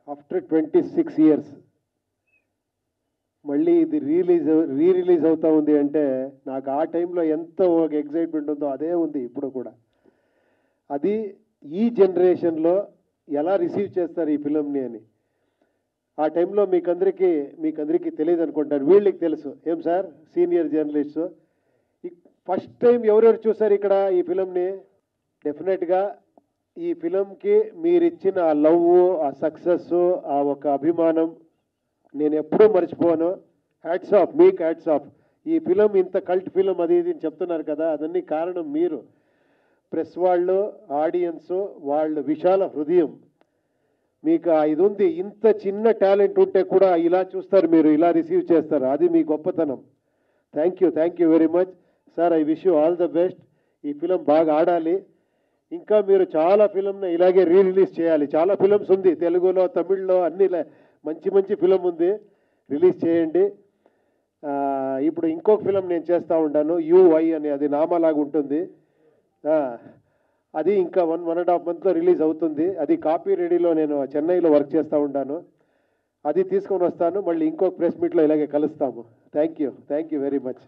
After 26 years మళ్ళీ ఇది release అవుతా ఉంది అంటే నాకు ఆ టైంలో ఎంత ఒక ఎగ్జైట్మెంట్ ఉందో అదే ఉంది ఇప్పుడు కూడా. అది ఈ జనరేషన్లో ఎలా రిసీవ్ చేస్తారు ఈ ఫిలింని అని ఆ టైంలో మీకందరికీ తెలియదు అనుకుంటారు. వీళ్ళకి తెలుసు. ఏం sir senior journalist, first time ఎవరెవరు చూసారు ఇక్కడ ఈ ఫిలింని? డెఫినెట్గా ఈ ఫిలింకి మీరిచ్చిన ఆ లవ్, ఆ సక్సెస్, ఆ ఒక అభిమానం నేను ఎప్పుడూ మర్చిపోను. హ్యాట్స్ ఆఫ్, మీకు హ్యాట్స్ ఆఫ్. ఈ ఫిలిం ఇంత కల్ట్ ఫిలిం అది ఇది అని చెప్తున్నారు కదా, అదన్నీ కారణం మీరు. ప్రెస్ వాళ్ళు, ఆడియన్స్, వాళ్ళు విశాల హృదయం, మీకు ఇది ఉంది. ఇంత చిన్న టాలెంట్ ఉంటే కూడా ఇలా చూస్తారు, మీరు ఇలా రిసీవ్ చేస్తారు. అది మీ గొప్పతనం. Thank you very much sir. I wish you all the best. ఈ ఫిలిం బాగా ఆడాలి. ఇంకా మీరు చాలా ఫిలింని ఇలాగే రిలీజ్ చేయాలి. చాలా ఫిలిమ్స్ ఉంది, తెలుగులో, తమిళ్లో, అన్ని మంచి ఫిలిం ఉంది, రిలీజ్ చేయండి. ఇప్పుడు ఇంకొక ఫిలిం నేను చేస్తూ ఉంటాను, యుఐ అని. అది నామాలాగా ఉంటుంది. అది ఇంకా 1.5 మంత్లో రిలీజ్ అవుతుంది. అది కాపీ రెడీలో నేను చెన్నైలో వర్క్ చేస్తూ ఉంటాను. అది తీసుకొని వస్తాను. మళ్ళీ ఇంకొక ప్రెస్ మీట్లో ఇలాగే కలుస్తాము. Thank you very much.